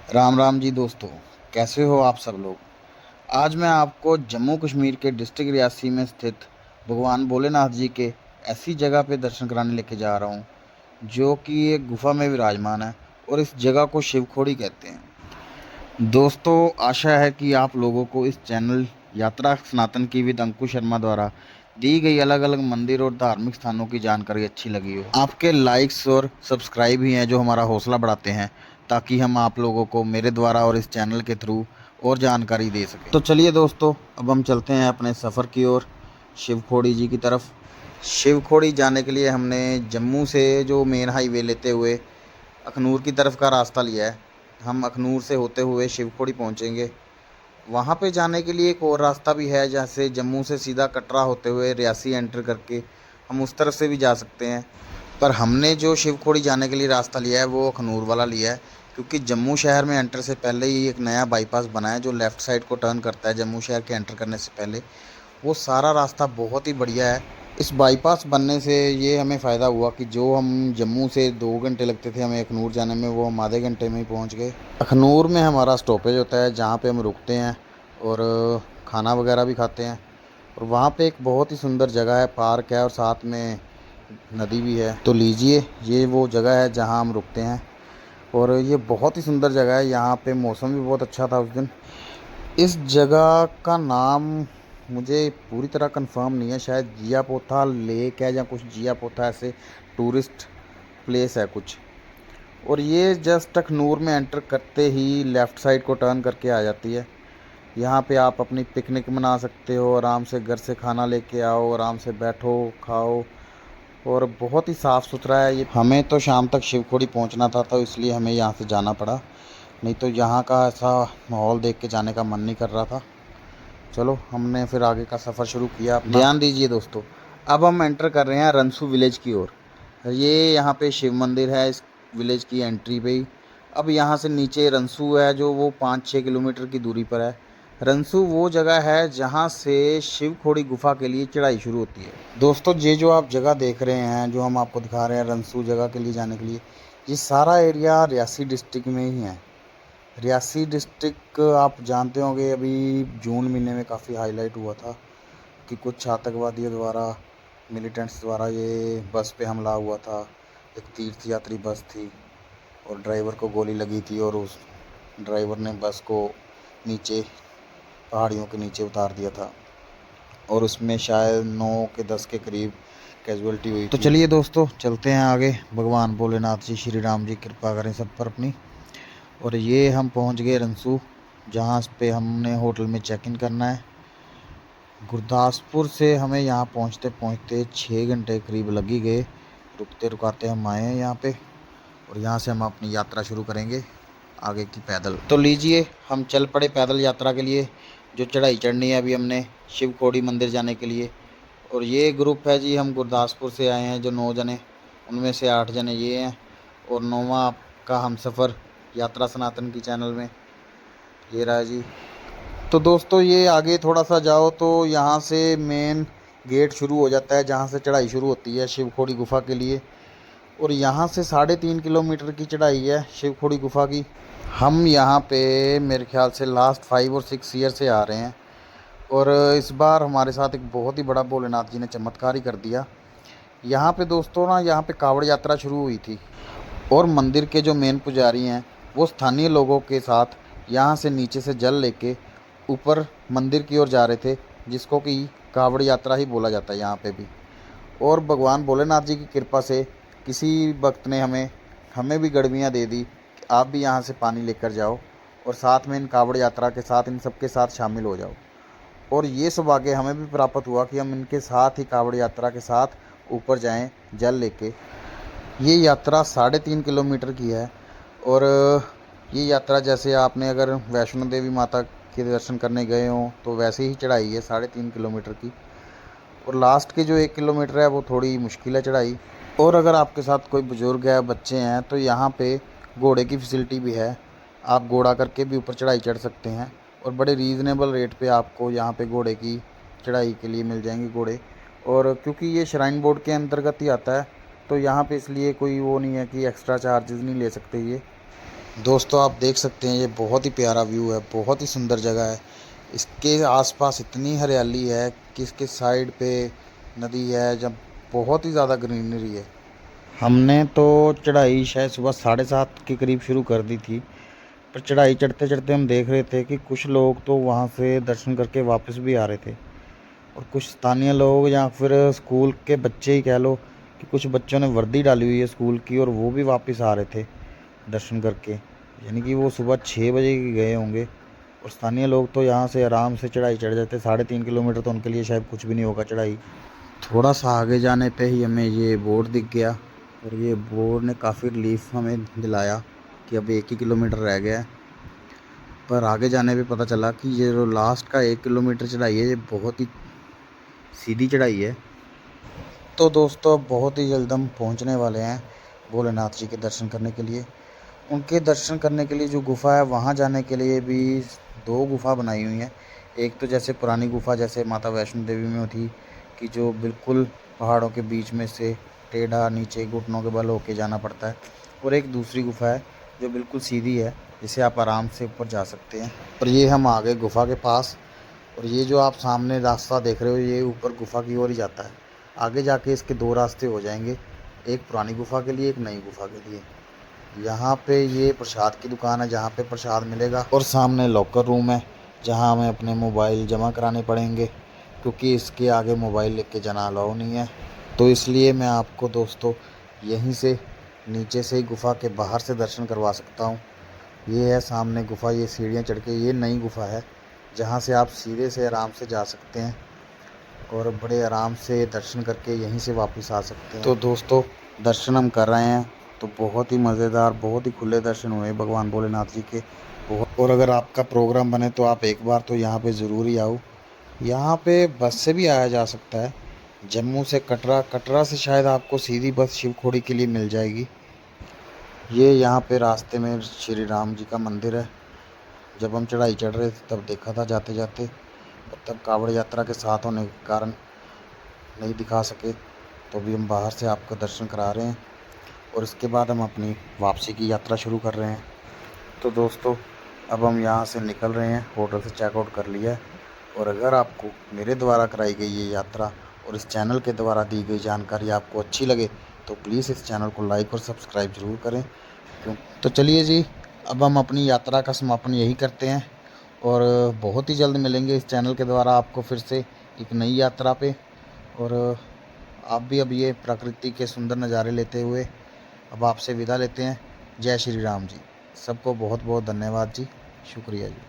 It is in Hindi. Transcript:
राम राम जी दोस्तों। कैसे हो आप सब लोग। आज मैं आपको जम्मू कश्मीर के डिस्ट्रिक्ट रियासी में स्थित भगवान भोलेनाथ जी के ऐसी जगह पे दर्शन कराने लेके जा रहा हूँ जो कि एक गुफा में विराजमान है और इस जगह को शिवखोड़ी कहते हैं। दोस्तों, आशा है कि आप लोगों को इस चैनल यात्रा सनातन की विद अंकुश शर्मा द्वारा दी गई अलग अलग मंदिर और धार्मिक स्थानों की जानकारी अच्छी लगी हो। आपके लाइक्स और सब्सक्राइब ही हैं जो हमारा हौसला बढ़ाते हैं, ताकि हम आप लोगों को मेरे द्वारा और इस चैनल के थ्रू और जानकारी दे सकें। तो चलिए दोस्तों, अब हम चलते हैं अपने सफ़र की ओर, शिवखोड़ी जी की तरफ। शिवखोड़ी जाने के लिए हमने जम्मू से जो मेन हाईवे लेते हुए अखनूर की तरफ का रास्ता लिया है। हम अखनूर से होते हुए शिवखोड़ी पहुंचेंगे। वहां पे जाने के लिए एक और रास्ता भी है, जैसे जम्मू से सीधा कटरा होते हुए रियासी एंटर करके हम उस तरफ से भी जा सकते हैं। पर हमने जो शिवखोड़ी जाने के लिए रास्ता लिया है वो अखनूर वाला लिया है, क्योंकि जम्मू शहर में एंटर से पहले ही एक नया बाईपास बना है जो लेफ़्ट साइड को टर्न करता है जम्मू शहर के एंटर करने से पहले। वो सारा रास्ता बहुत ही बढ़िया है। इस बाईपास बनने से ये हमें फ़ायदा हुआ कि जो हम जम्मू से 2 घंटे लगते थे हमें अखनूर जाने में, वो हम आधे घंटे में ही पहुंच गए। अखनूर में हमारा स्टॉपेज होता है जहाँ पे हम रुकते हैं और खाना वगैरह भी खाते हैं। और वहाँ पे एक बहुत ही सुंदर जगह है, पार्क है और साथ में नदी भी है। तो लीजिए, ये वो जगह है जहाँ हम रुकते हैं और ये बहुत ही सुंदर जगह है। यहाँ पे मौसम भी बहुत अच्छा था उस दिन। इस जगह का नाम मुझे पूरी तरह कंफर्म नहीं है, शायद जिया पोथा लेक है या कुछ जिया पोथा ऐसे टूरिस्ट प्लेस है कुछ। और ये जस्ट अखनूर में एंटर करते ही लेफ़्ट साइड को टर्न करके आ जाती है। यहाँ पे आप अपनी पिकनिक मना सकते हो, आराम से घर से खाना लेके आओ, आराम से बैठो खाओ। और बहुत ही साफ़ सुथरा है ये। हमें तो शाम तक शिवखोड़ी पहुँचना था तो इसलिए हमें यहाँ से जाना पड़ा, नहीं तो यहाँ का ऐसा माहौल देख के जाने का मन नहीं कर रहा था। चलो, हमने फिर आगे का सफ़र शुरू किया अपना। ध्यान दीजिए दोस्तों, अब हम एंटर कर रहे हैं रनसू विलेज की ओर। ये यहाँ पे शिव मंदिर है इस विलेज की एंट्री पे ही। अब यहाँ से नीचे रनसू है जो वो 5-6 किलोमीटर की दूरी पर है। रनसू वो जगह है जहाँ से शिवखोड़ी गुफा के लिए चढ़ाई शुरू होती है। दोस्तों, ये जो आप जगह देख रहे हैं, जो हम आपको दिखा रहे हैं रनसू जगह के लिए जाने के लिए, ये सारा एरिया रियासी डिस्ट्रिक्ट में ही है। रियासी डिस्ट्रिक्ट आप जानते होंगे, अभी जून महीने में काफ़ी हाईलाइट हुआ था कि कुछ आतंकवादियों द्वारा, मिलिटेंट्स द्वारा ये बस पे हमला हुआ था। एक तीर्थ यात्री बस थी और ड्राइवर को गोली लगी थी और उस ड्राइवर ने बस को नीचे पहाड़ियों के नीचे उतार दिया था और उसमें शायद 9 के 10 के करीब कैजुअल्टी हुई थी। तो चलिए दोस्तों, चलते हैं आगे। भगवान भोलेनाथ जी, श्री राम जी कृपा करें सब पर अपनी। और ये हम पहुंच गए रनसू, जहाँ पे हमने होटल में चेक इन करना है। गुरदासपुर से हमें यहाँ पहुँचते पहुँचते 6 घंटे करीब लग ही गए। रुकते रुकाते हम आए हैं यहाँ पे और यहाँ से हम अपनी यात्रा शुरू करेंगे आगे की पैदल। तो लीजिए, हम चल पड़े पैदल यात्रा के लिए। जो चढ़ाई चढ़नी है अभी हमने शिवखोड़ी मंदिर जाने के लिए। और ये ग्रुप है जी, हम गुरदासपुर से आए हैं जो 9 जने, उनमें से 8 जने ये हैं और 9वां आपका हम सफ़र यात्रा सनातन की चैनल में ये रहा जी। तो दोस्तों, ये आगे थोड़ा सा जाओ तो यहाँ से मेन गेट शुरू हो जाता है जहाँ से चढ़ाई शुरू होती है शिवखोड़ी गुफा के लिए। और यहाँ से 3.5 किलोमीटर की चढ़ाई है शिवखोड़ी गुफा की। हम यहाँ पे मेरे ख्याल से लास्ट 5 और 6 ईयर से आ रहे हैं और इस बार हमारे साथ एक बहुत ही बड़ा भोलेनाथ जी ने चमत्कार ही कर दिया। यहाँ पे दोस्तों ना, यहाँ पे कावड़ यात्रा शुरू हुई थी और मंदिर के जो मेन पुजारी हैं वो स्थानीय लोगों के साथ यहाँ से नीचे से जल लेके ऊपर मंदिर की ओर जा रहे थे, जिसको कि कावड़ यात्रा ही बोला जाता है यहाँ पे भी। और भगवान भोलेनाथ जी की कृपा से किसी भक्त ने हमें हमें भी गड़वियाँ दे दी कि आप भी यहाँ से पानी लेकर जाओ और साथ में इन कावड़ यात्रा के साथ इन सबके साथ शामिल हो जाओ। और ये सौभाग्य हमें भी प्राप्त हुआ कि हम इनके साथ ही कावड़ यात्रा के साथ ऊपर जाएं जल लेके। ये यात्रा 3.5 किलोमीटर की है और ये यात्रा जैसे आपने अगर वैष्णो देवी माता के दर्शन करने गए हों तो वैसे ही चढ़ाई है 3.5 किलोमीटर की। और लास्ट के जो 1 किलोमीटर है वो थोड़ी मुश्किल है चढ़ाई। और अगर आपके साथ कोई बुज़ुर्ग है, बच्चे हैं, तो यहाँ पे घोड़े की फैसिलिटी भी है। आप घोड़ा करके भी ऊपर चढ़ाई चढ़ सकते हैं और बड़े रीज़नेबल रेट पे आपको यहाँ पे घोड़े की चढ़ाई के लिए मिल जाएंगे घोड़े। और क्योंकि ये श्राइन बोर्ड के अंतर्गत ही आता है तो यहाँ पे इसलिए कोई वो नहीं है कि एक्स्ट्रा चार्जेस नहीं ले सकते ये। दोस्तों आप देख सकते हैं ये बहुत ही प्यारा व्यू है, बहुत ही सुंदर जगह है। इसके आसपास इतनी हरियाली है कि इसके साइड पे नदी है, जब बहुत ही ज़्यादा ग्रीनरी है। हमने तो चढ़ाई शायद सुबह 7:30 के करीब शुरू कर दी थी, पर चढ़ाई चढ़ते चढ़ते हम देख रहे थे कि कुछ लोग तो वहाँ से दर्शन करके वापस भी आ रहे थे, और कुछ स्थानीय लोग या फिर स्कूल के बच्चे ही कह लो कि कुछ बच्चों ने वर्दी डाली हुई है स्कूल की, और वो भी वापस आ रहे थे दर्शन करके। यानी कि वो सुबह 6 बजे के गए होंगे, और स्थानीय लोग तो यहाँ से आराम से चढ़ाई चढ़ जाते। 3.5 किलोमीटर तो उनके लिए शायद कुछ भी नहीं होगा चढ़ाई। थोड़ा सा आगे जाने पे ही हमें ये बोर्ड दिख गया, और ये बोर्ड ने काफ़ी रिलीफ हमें दिलाया कि अब 1 ही किलोमीटर रह गया है। पर आगे जाने पे पता चला कि ये जो लास्ट का 1 किलोमीटर चढ़ाई है, ये बहुत ही सीधी चढ़ाई है। तो दोस्तों अब बहुत ही जल्द हम पहुंचने वाले हैं भोलेनाथ जी के दर्शन करने के लिए। उनके दर्शन करने के लिए जो गुफ़ा है, वहाँ जाने के लिए भी 2 गुफ़ा बनाई हुई हैं। एक तो जैसे पुरानी गुफ़ा जैसे माता वैष्णो देवी में थी, कि जो बिल्कुल पहाड़ों के बीच में से टेढ़ा नीचे घुटनों के बल होके जाना पड़ता है, और एक दूसरी गुफ़ा है जो बिल्कुल सीधी है, जिसे आप आराम से ऊपर जा सकते हैं। और ये हम आ गए गुफ़ा के पास, और ये जो आप सामने रास्ता देख रहे हो, ये ऊपर गुफ़ा की ओर ही जाता है। आगे जाके इसके 2 रास्ते हो जाएंगे, एक पुरानी गुफ़ा के लिए, एक नई गुफ़ा के लिए। यहाँ पे ये प्रसाद की दुकान है, जहाँ पे प्रसाद मिलेगा, और सामने लॉकर रूम है जहाँ हमें अपने मोबाइल जमा कराने पड़ेंगे, क्योंकि इसके आगे मोबाइल लेके जाना अलाउ नहीं है। तो इसलिए मैं आपको दोस्तों यहीं से नीचे से ही गुफ़ा के बाहर से दर्शन करवा सकता हूँ। ये है सामने गुफ़ा, ये सीढ़ियाँ चढ़ के ये नई गुफ़ा है, जहाँ से आप सीधे से आराम से जा सकते हैं, और बड़े आराम से दर्शन करके यहीं से वापस आ सकते हैं। तो दोस्तों दर्शन हम कर रहे हैं, तो बहुत ही मज़ेदार, बहुत ही खुले दर्शन हुए भगवान भोलेनाथ जी के। बहुत, और अगर आपका प्रोग्राम बने तो आप एक बार तो यहाँ पे ज़रूर ही आओ। यहाँ पे बस से भी आया जा सकता है, जम्मू से कटरा, कटरा से शायद आपको सीधी बस शिवखोड़ी के लिए मिल जाएगी। ये यहाँ पे रास्ते में श्री राम जी का मंदिर है। जब हम चढ़ाई चढ़ रहे थे तब देखा था जाते जाते, तब कावड़ यात्रा के साथ होने के कारण नहीं दिखा सके, तो अभी हम बाहर से आपको दर्शन करा रहे हैं, और इसके बाद हम अपनी वापसी की यात्रा शुरू कर रहे हैं। तो दोस्तों अब हम यहाँ से निकल रहे हैं, होटल से चेकआउट कर लिया है। और अगर आपको मेरे द्वारा कराई गई ये यात्रा और इस चैनल के द्वारा दी गई जानकारी आपको अच्छी लगे, तो प्लीज़ इस चैनल को लाइक और सब्सक्राइब ज़रूर करें। क्यों तो चलिए जी, अब हम अपनी यात्रा का समापन यही करते हैं, और बहुत ही जल्द मिलेंगे इस चैनल के द्वारा आपको फिर से एक नई यात्रा पे। और आप भी अब ये प्रकृति के सुंदर नज़ारे लेते हुए अब आपसे विदा लेते हैं। जय श्री राम जी। सबको बहुत बहुत धन्यवाद जी, शुक्रिया जी।